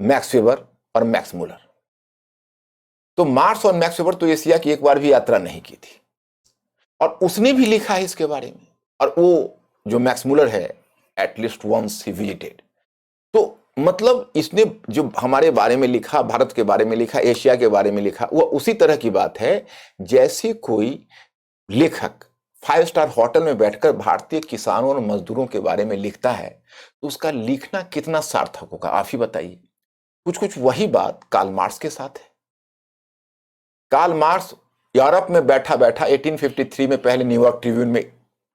Max weber और Max Muller. तो marks और मैक्स वेबर तो एशिया की एक बार भी यात्रा नहीं की थी, और उसने भी लिखा है इसके बारे में। और वो जो मैक्स मुलर है, एटलीस्ट वंस ही विजिटेड। तो मतलब इसने जो हमारे बारे में लिखा, भारत के बारे में लिखा, एशिया के बारे में लिखा, वो उसी तरह की बात है जैसे कोई लेखक 5 स्टार होटल में बैठकर भारतीय किसानों और मजदूरों के बारे में लिखता है, तो उसका लिखना कितना सार्थक होगा, आप ही बताइए। कुछ कुछ वही बात कार्ल मार्क्स के साथ है। कार्ल मार्क्स यूरोप में बैठा बैठा 1853 में पहले न्यूयॉर्क ट्रिब्यून में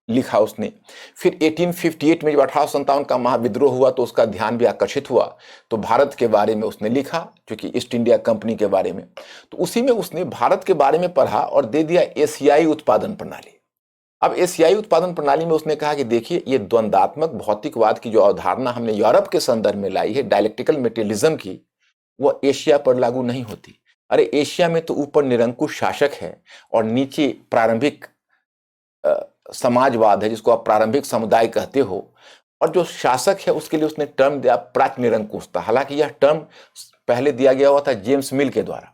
लिखा उसने। फिर 1858 में जब 1857 का महाविद्रोह हुआ तो उसका ध्यान भी आकर्षित हुआ, तो भारत के बारे में उसने लिखा, क्योंकि ईस्ट इंडिया कंपनी के बारे में। तो उसी में उसने भारत के बारे में पढ़ा और दे दिया एशियाई उत्पादन प्रणाली। अब एशियाई उत्पादन प्रणाली में उसने कहा कि देखिए, ये द्वंद्वात्मक भौतिकवाद की जो अवधारणा हमने यूरोप के संदर्भ में लाई है, डायलेक्टिकल मेटेरियलिज्म की, वह एशिया पर लागू नहीं होती। अरे एशिया में तो ऊपर निरंकुश शासक है और नीचे प्रारंभिक समाजवाद है, जिसको आप प्रारंभिक समुदाय कहते हो। और जो शासक है उसके लिए उसने टर्म दिया प्राच्य निरंकुशता। हालांकि यह टर्म पहले दिया गया हुआ था जेम्स मिल के द्वारा।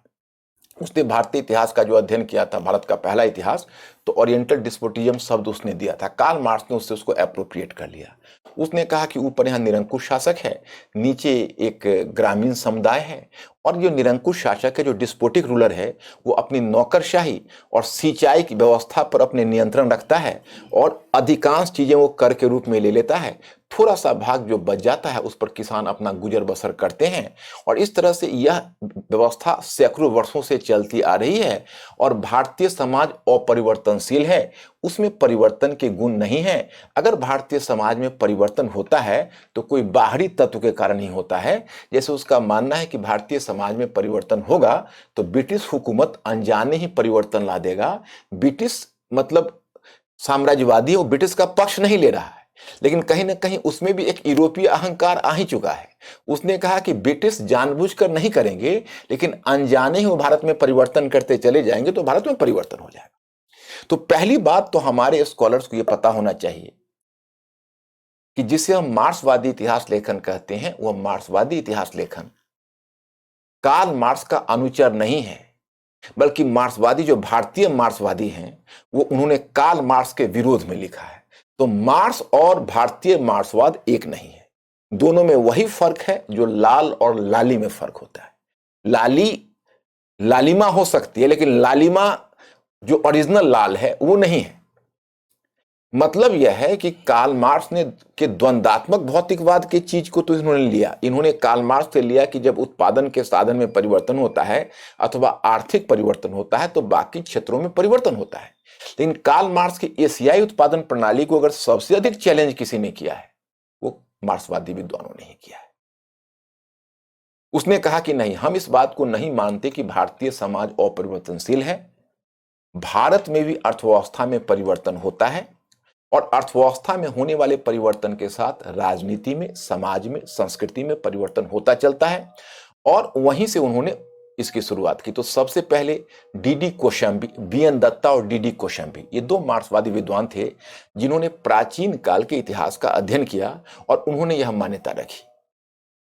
उसने भारतीय इतिहास का जो अध्ययन किया था, भारत का पहला इतिहास, तो ओरिएंटल डिस्पोटिज्म शब्द उसने दिया था। कार्ल मार्क्स ने उससे उसको एप्रोप्रिएट कर लिया। उसने कहा कि ऊपर यहाँ निरंकुश शासक है, नीचे एक ग्रामीण समुदाय है, और जो निरंकुश शासक है, जो डिस्पोटिक रूलर है, वो अपनी नौकरशाही और सिंचाई की व्यवस्था पर अपने नियंत्रण रखता है और अधिकांश चीजें वो कर के रूप में ले लेता है। थोड़ा सा भाग जो बच जाता है उस पर किसान अपना गुजर बसर करते हैं। और इस तरह से यह व्यवस्था सैकड़ों वर्षों से चलती आ रही है। और भारतीय समाज अपरिवर्तनशील है, उसमें परिवर्तन के गुण नहीं है। अगर भारतीय समाज में परिवर्तन होता है तो कोई बाहरी तत्व के कारण ही होता है। जैसे उसका मानना है कि भारतीय समाज में परिवर्तन होगा तो ब्रिटिश हुकूमत अनजाने ही परिवर्तन ला देगा। ब्रिटिश मतलब साम्राज्यवादी, वो ब्रिटिश का पक्ष नहीं ले रहा है, लेकिन कहीं ना कहीं उसमें भी एक यूरोपीय अहंकार आ ही चुका है। उसने कहा कि ब्रिटिश जानबूझकर नहीं करेंगे, लेकिन अनजाने ही वो भारत में परिवर्तन करते चले जाएंगे तो भारत में परिवर्तन हो जाएगा। तो पहली बात तो हमारे स्कॉलर्स को यह पता होना चाहिए कि जिसे हम मार्क्सवादी इतिहास लेखन कहते हैं, वह मार्क्सवादी इतिहास लेखन कार्ल मार्क्स का अनुचर नहीं है, बल्कि मार्क्सवादी जो भारतीय मार्क्सवादी हैं, वो उन्होंने कार्ल मार्क्स के विरोध में लिखा है। तो मार्क्स और भारतीय मार्क्सवाद एक नहीं है। दोनों में वही फर्क है जो लाल और लाली में फर्क होता है। लाली लालिमा हो सकती है, लेकिन लालिमा जो ओरिजिनल लाल है वो नहीं है। मतलब यह है कि कार्ल मार्क्स ने के द्वंद्वात्मक भौतिकवाद की चीज को तो इन्होंने लिया। इन्होंने कार्ल मार्क्स से लिया कि जब उत्पादन के साधन में परिवर्तन होता है अथवा आर्थिक परिवर्तन होता है तो बाकी क्षेत्रों में परिवर्तन होता है। लेकिन कार्ल मार्क्स की एशियाई उत्पादन प्रणाली को अगर सबसे अधिक चैलेंज किसी ने किया है, वो मार्क्सवादी विद्वानों ने ही किया है। उसने कहा कि नहीं, हम इस बात को नहीं मानते कि भारतीय समाज अपरिवर्तनशील है। भारत में भी अर्थव्यवस्था में परिवर्तन होता है, और अर्थव्यवस्था में होने वाले परिवर्तन के साथ राजनीति में, समाज में, संस्कृति में परिवर्तन होता चलता है। और वहीं से उन्होंने इसकी शुरुआत की। तो सबसे पहले डीडी कोशंबी, बीएन दत्ता और डीडी कोशंबी, ये दो मार्क्सवादी विद्वान थे जिन्होंने प्राचीन काल के इतिहास का अध्ययन किया और उन्होंने यह मान्यता रखी।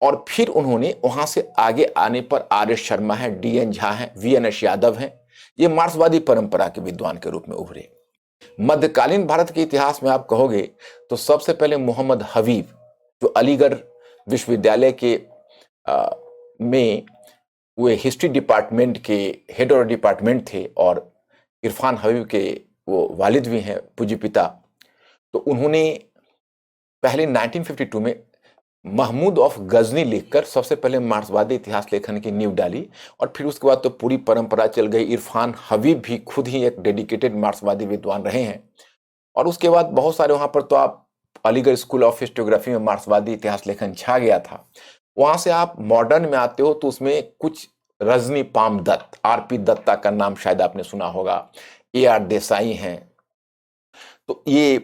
और फिर उन्होंने वहां से आगे आने पर आर एस शर्मा है, डी एन झा है, वी एन एस यादव है, ये मार्क्सवादी परंपरा के विद्वान के रूप में उभरे। मध्यकालीन भारत के इतिहास में आप कहोगे तो सबसे पहले मोहम्मद हबीब, जो अलीगढ़ विश्वविद्यालय के में वे हिस्ट्री डिपार्टमेंट के हेड और डिपार्टमेंट थे, और इरफान हबीब के वो वालिद भी हैं, पूज्य पिता। तो उन्होंने पहले 1952 में महमूद ऑफ गजनी लिखकर सबसे पहले मार्क्सवादी इतिहास लेखन की नींव डाली। और फिर उसके बाद तो पूरी परंपरा चल गई। इरफान हबीब भी खुद ही एक डेडिकेटेड मार्क्सवादी विद्वान रहे हैं। और उसके बाद बहुत सारे वहां पर तो आप अलीगढ़ स्कूल ऑफ हिस्टोग्राफी में मार्क्सवादी इतिहास लेखन छा गया था। वहां से आप मॉडर्न में आते हो तो उसमें कुछ रजनी पाम दत्त, आरपी दत्ता का नाम शायद आपने सुना होगा, ए आर देसाई हैं, तो ये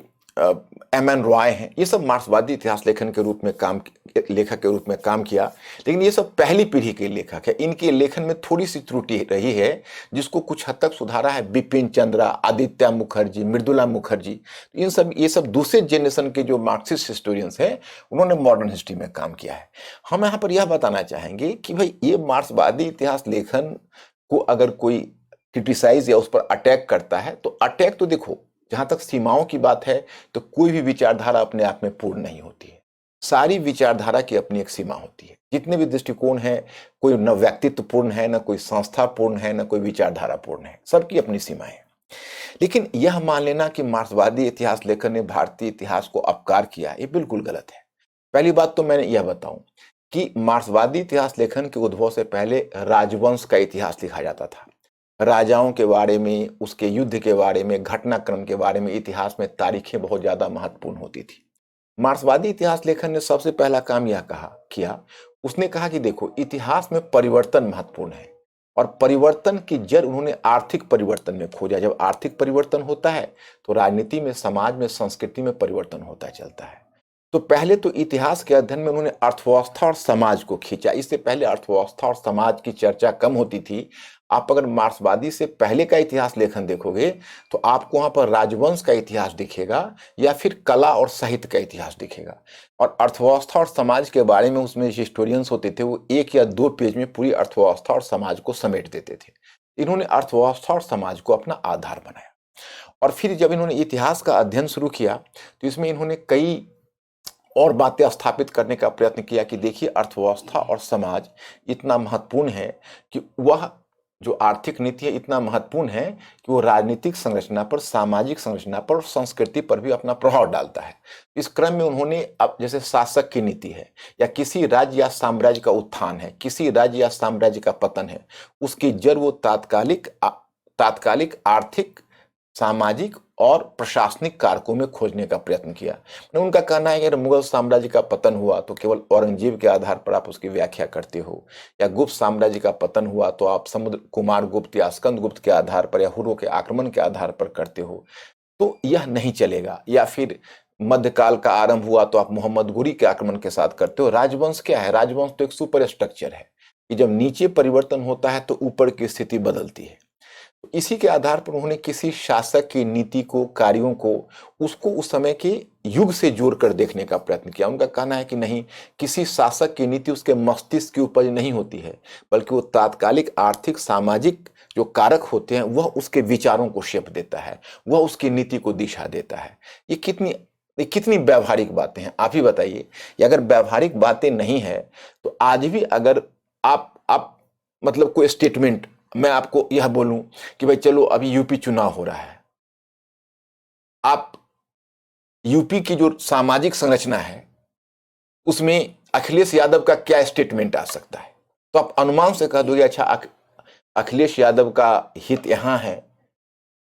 एम एन रॉय हैं, ये सब मार्क्सवादी इतिहास लेखन के रूप में काम लेखक के रूप में काम किया, लेकिन ये सब पहली पीढ़ी के लेखक है। इनके लेखन में थोड़ी सी त्रुटि रही है जिसको कुछ हद तक सुधारा है बिपिन चंद्रा, आदित्य मुखर्जी, मृदुला मुखर्जी। ये सब दूसरे जनरेशन के जो मार्क्सिस्ट हिस्टोरियंस हैं, उन्होंने मॉडर्न हिस्ट्री में काम किया है। हम यहाँ पर यह बताना चाहेंगे कि भाई ये मार्क्सवादी इतिहास लेखन को अगर कोई क्रिटिसाइज या उस पर अटैक करता है, तो अटैक तो देखो, जहां तक सीमाओं की बात है तो कोई भी विचारधारा अपने आप में पूर्ण नहीं होती है। सारी विचारधारा की अपनी एक सीमा होती है। जितने भी दृष्टिकोण हैं, कोई न व्यक्तित्व पूर्ण है, न कोई संस्था पूर्ण है, न कोई विचारधारा पूर्ण है, सबकी अपनी सीमाएं हैं। लेकिन यह मान लेना कि मार्क्सवादी इतिहास लेखन ने भारतीय इतिहास को अपकार किया, ये बिल्कुल गलत है। पहली बात तो मैंने यह बताऊं कि मार्क्सवादी इतिहास लेखन के उद्भव से पहले राजवंश का इतिहास लिखा जाता था। राजाओं के बारे में, उसके युद्ध के बारे में, घटनाक्रम के बारे में इतिहास में तारीखें बहुत ज्यादा महत्वपूर्ण होती थी। मार्क्सवादी इतिहास लेखन ने सबसे पहला काम यह किया, उसने कहा कि देखो, इतिहास में परिवर्तन महत्वपूर्ण है और परिवर्तन की जड़ उन्होंने आर्थिक परिवर्तन में खोजा। जब आर्थिक परिवर्तन होता है तो राजनीति में, समाज में, संस्कृति में परिवर्तन होता चलता है। तो पहले तो इतिहास के अध्ययन में उन्होंने अर्थव्यवस्था और समाज को खींचा। इससे पहले अर्थव्यवस्था और समाज की चर्चा कम होती थी। आप अगर मार्क्सवादी से पहले का इतिहास लेखन देखोगे तो आपको वहां पर राजवंश का इतिहास दिखेगा या फिर कला और साहित्य का इतिहास दिखेगा। और अर्थव्यवस्था और समाज के बारे में उसमें जो हिस्टोरियंस होते थे वो 1 या 2 पेज में पूरी अर्थव्यवस्था और समाज को समेट देते थे। इन्होंने अर्थव्यवस्था और समाज को अपना आधार बनाया। और फिर जब इन्होंने इतिहास का अध्ययन शुरू किया तो इसमें इन्होंने कई और बातें स्थापित करने का प्रयत्न किया कि देखिए, अर्थव्यवस्था और समाज इतना महत्वपूर्ण है कि वह जो आर्थिक नीति है इतना महत्वपूर्ण है कि वो राजनीतिक संरचना पर, सामाजिक संरचना पर और संस्कृति पर भी अपना प्रभाव डालता है। इस क्रम में उन्होंने, अब जैसे शासक की नीति है या किसी राज्य या साम्राज्य का उत्थान है, किसी राज्य या साम्राज्य का पतन है, उसकी जड़ वो तात्कालिक आर्थिक, सामाजिक और प्रशासनिक कारकों में खोजने का प्रयत्न किया। उनका कहना है कि अगर मुगल साम्राज्य का पतन हुआ तो केवल औरंगजेब के आधार पर आप उसकी व्याख्या करते हो, या गुप्त साम्राज्य का पतन हुआ तो आप समुद्र कुमार गुप्त या स्कंद गुप्त के आधार पर या हुर्रों के आक्रमण के आधार पर करते हो, तो यह नहीं चलेगा। या फिर मध्यकाल का आरंभ हुआ तो आप मोहम्मद गुरी के आक्रमण के साथ करते हो। राजवंश क्या है? राजवंश तो एक सुपर स्ट्रक्चर है कि जब नीचे परिवर्तन होता है तो ऊपर की स्थिति बदलती है। इसी के आधार पर उन्होंने किसी शासक की नीति को, कार्यों को, उसको उस समय के युग से जोड़कर देखने का प्रयत्न किया। उनका कहना है कि नहीं, किसी शासक की नीति उसके मस्तिष्क की उपज नहीं होती है, बल्कि वो तात्कालिक आर्थिक, सामाजिक जो कारक होते हैं वह उसके विचारों को शेप देता है, वह उसकी नीति को दिशा देता है। ये कितनी व्यावहारिक बातें हैं, आप ही बताइए। ये अगर व्यावहारिक बातें नहीं है तो आज भी अगर आप मतलब कोई स्टेटमेंट, मैं आपको यह बोलूं कि भाई चलो अभी यूपी चुनाव हो रहा है, आप यूपी की जो सामाजिक संरचना है उसमें अखिलेश यादव का क्या स्टेटमेंट आ सकता है, तो आप अनुमान से कह दोगे अच्छा अखिलेश यादव का हित यहां है,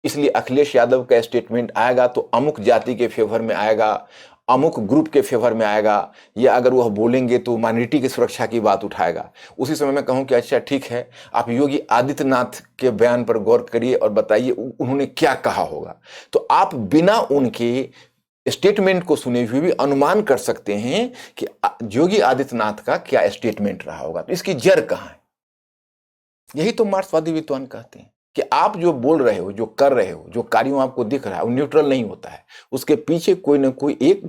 इसलिए अखिलेश यादव का स्टेटमेंट आएगा तो अमुक जाति के फेवर में आएगा, अमुक ग्रुप के फेवर में आएगा, या अगर वह बोलेंगे तो माइनॉरिटी की सुरक्षा की बात उठाएगा। उसी समय मैं कहूं कि अच्छा ठीक है, आप योगी आदित्यनाथ के बयान पर गौर करिए और बताइए उन्होंने क्या कहा होगा। तो आप बिना उनके स्टेटमेंट को सुने हुए भी अनुमान कर सकते हैं कि योगी आदित्यनाथ का क्या स्टेटमेंट रहा होगा। तो इसकी जड़ कहां है? यही तो मार्क्सवादी विद्वान कहते हैं कि आप जो बोल रहे हो, जो कर रहे हो, जो कार्यों आपको दिख रहा है वो न्यूट्रल नहीं होता है, उसके पीछे कोई ना कोई एक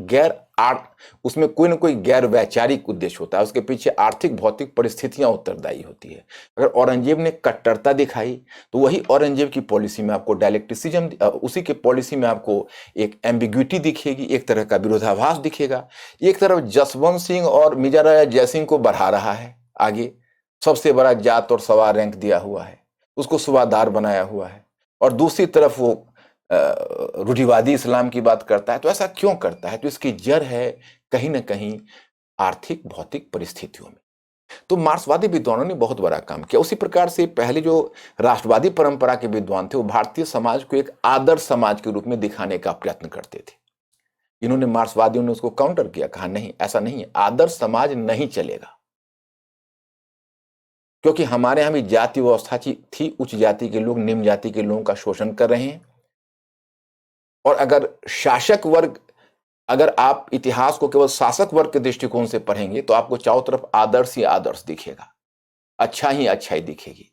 उसमें कोई ना कोई गैर वैचारिक उद्देश्य होता है, उसके पीछे आर्थिक भौतिक परिस्थितियां उत्तरदायी होती है। अगर औरंगजेब ने कट्टरता दिखाई तो वही औरंगजेब की पॉलिसी में आपको डायलेक्टिसिज्म, उसी के पॉलिसी में आपको एक एम्बिग्विटी दिखेगी, एक तरह का विरोधाभास दिखेगा। एक तरफ जसवंत सिंह और मेजर राजा जयसिंह को बढ़ा रहा है आगे, सबसे बड़ा जात और सवार रैंक दिया हुआ है, उसको सुबादार बनाया हुआ है, और दूसरी तरफ वो रूढ़िवादी इस्लाम की बात करता है। तो ऐसा क्यों करता है? तो इसकी जड़ है कहीं ना कहीं आर्थिक भौतिक परिस्थितियों में। तो मार्क्सवादी विद्वानों ने बहुत बड़ा काम किया। उसी प्रकार से पहले जो राष्ट्रवादी परंपरा के विद्वान थे वो भारतीय समाज को एक आदर्श समाज के रूप में दिखाने का प्रयत्न करते थे। इन्होंने, मार्क्सवादियों ने उसको काउंटर किया, कहा नहीं, ऐसा नहीं है, आदर्श समाज नहीं चलेगा, क्योंकि हमारे यहां भी जाति व्यवस्था थी, उच्च जाति के लोग निम्न जाति के लोगों का शोषण कर रहे हैं। और अगर शासक वर्ग अगर आप इतिहास को केवल शासक वर्ग के दृष्टिकोण से पढ़ेंगे तो आपको चारों तरफ आदर्श ही आदर्श दिखेगा, अच्छा ही अच्छाई दिखेगी।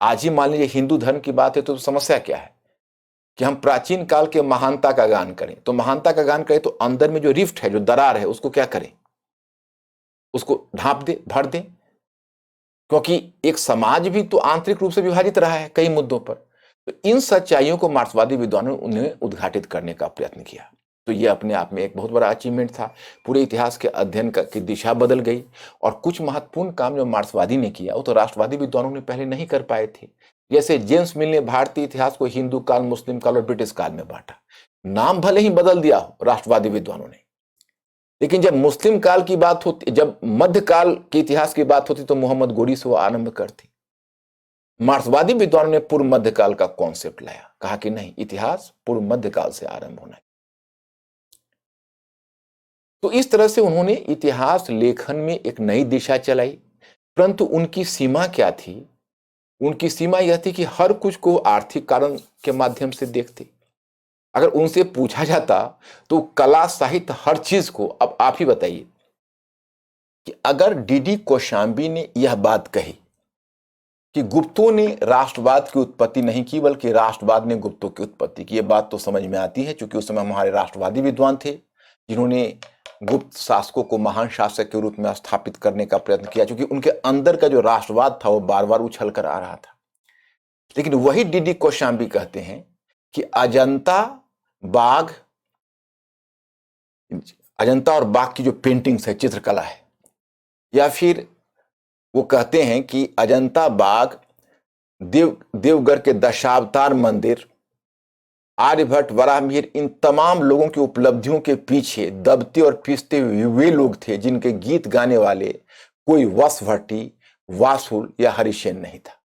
आज ही मान लीजिए हिंदू धर्म की बात है तो समस्या क्या है कि हम प्राचीन काल के महानता का गान करें, तो महानता का गान करें तो अंदर में जो रिफ्ट है, जो दरार है, उसको क्या करें, उसको ढांप दे, भर दें, क्योंकि एक समाज भी तो आंतरिक रूप से विभाजित रहा है कई मुद्दों पर। तो इन सच्चाइयों को मार्क्सवादी विद्वानों ने उन्हें उद्घाटित करने का प्रयत्न किया। तो यह अपने आप में एक बहुत बड़ा अचीवमेंट था। पूरे इतिहास के अध्ययन की दिशा बदल गई और कुछ महत्वपूर्ण काम जो मार्क्सवादी ने किया वो तो राष्ट्रवादी विद्वानों ने पहले नहीं कर पाए थे। जैसे जेम्स मिल ने भारतीय इतिहास को हिंदू काल, मुस्लिम काल और ब्रिटिश काल में बांटा। नाम भले ही बदल दिया हो राष्ट्रवादी विद्वानों ने, लेकिन जब मुस्लिम काल की बात होती, जब मध्यकाल के इतिहास की बात होती तो मोहम्मद गोरी से वो आरंभ करते। मार्क्सवादी विद्वानों ने पूर्व मध्यकाल का कॉन्सेप्ट लाया, कहा कि नहीं, इतिहास पूर्व मध्यकाल से आरंभ होना है। तो इस तरह से उन्होंने इतिहास लेखन में एक नई दिशा चलाई। परंतु उनकी सीमा क्या थी? उनकी सीमा यह थी कि हर कुछ को आर्थिक कारण के माध्यम से देखते। अगर उनसे पूछा जाता तो कला, साहित्य, हर चीज को, अब आप ही बताइए कि अगर डीडी कौशांबी ने यह बात कही कि गुप्तों ने राष्ट्रवाद की उत्पत्ति नहीं की बल्कि राष्ट्रवाद ने गुप्तों की उत्पत्ति की, यह बात तो समझ में आती है, क्योंकि उस समय हमारे राष्ट्रवादी विद्वान थे जिन्होंने गुप्त शासकों को महान शासक के रूप में स्थापित करने का प्रयत्न किया, क्योंकि उनके अंदर का जो राष्ट्रवाद था वो बार बार उछल कर आ रहा था। लेकिन वही डीडी कौशांबी कहते हैं कि अजंता और बाघ की जो पेंटिंग्स है, चित्रकला है, या फिर वो कहते हैं कि अजंता, बाघ, देवगढ़ के दशावतार मंदिर, आर्यभट्ट, वराहमिहिर, इन तमाम लोगों की उपलब्धियों के पीछे दबते और पीसते वे लोग थे जिनके गीत गाने वाले कोई वसभट्टी, वासुल या हरिसेन नहीं था।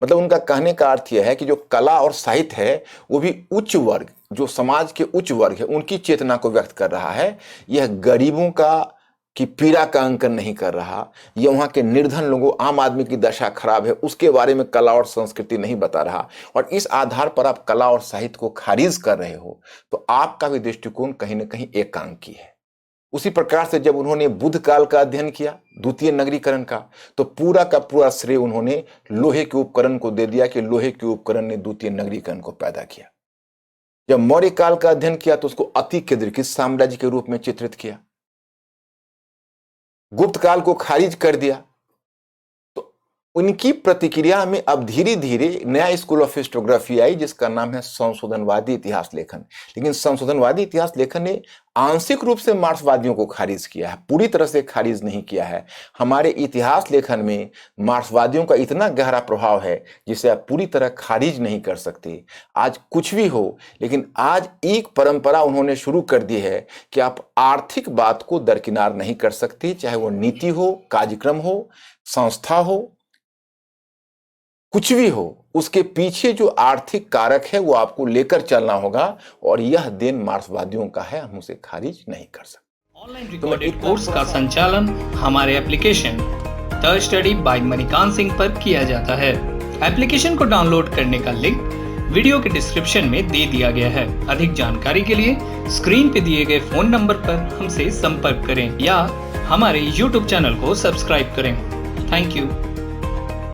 मतलब उनका कहने का अर्थ यह है कि जो कला और साहित्य है वो भी उच्च वर्ग, जो समाज के उच्च वर्ग है, उनकी चेतना को व्यक्त कर रहा है। यह गरीबों की पीड़ा का अंकन नहीं कर रहा, यह वहां के निर्धन लोगों, आम आदमी की दशा खराब है उसके बारे में कला और संस्कृति नहीं बता रहा। और इस आधार पर आप कला और साहित्य को खारिज कर रहे हो तो आपका भी दृष्टिकोण कहीं ना कहीं एकांकी है। उसी प्रकार से जब उन्होंने बुद्ध काल का अध्ययन किया, द्वितीय नगरीकरण का, तो पूरा का पूरा श्रेय उन्होंने लोहे के उपकरण को दे दिया कि लोहे के उपकरण ने द्वितीय नगरीकरण को पैदा किया। जब मौर्य काल का अध्ययन किया तो उसको अति केंद्रीकृत साम्राज्य के रूप में चित्रित किया। गुप्त काल को खारिज कर दिया। तो उनकी प्रतिक्रिया में अब धीरे धीरे नया स्कूल ऑफ हिस्टोग्राफी आई जिसका नाम है संशोधनवादी इतिहास लेखन। लेकिन संशोधनवादी इतिहास लेखन ने आंशिक रूप से मार्क्सवादियों को खारिज किया है, पूरी तरह से खारिज नहीं किया है। हमारे इतिहास लेखन में मार्क्सवादियों का इतना गहरा प्रभाव है जिसे आप पूरी तरह खारिज नहीं कर सकते। आज कुछ भी हो, लेकिन आज एक परंपरा उन्होंने शुरू कर दी है कि आप आर्थिक बात को दरकिनार नहीं कर सकते, चाहे वो नीति हो, कार्यक्रम हो, संस्था हो, कुछ भी हो, उसके पीछे जो आर्थिक कारक है वो आपको लेकर चलना होगा। और यह देन मार्क्सवादियों का है, हम उसे खारिज नहीं कर सकते। ऑनलाइन रिकॉर्डेड कोर्स का संचालन हमारे application the study bye Manikant Singh पर किया जाता है। एप्लीकेशन को डाउनलोड करने का लिंक वीडियो के डिस्क्रिप्शन में दे दिया गया है। अधिक जानकारी के लिए स्क्रीन पे दिए गए फोन नंबर पर हमसे संपर्क करें या हमारे YouTube चैनल को सब्सक्राइब करें। Thank you.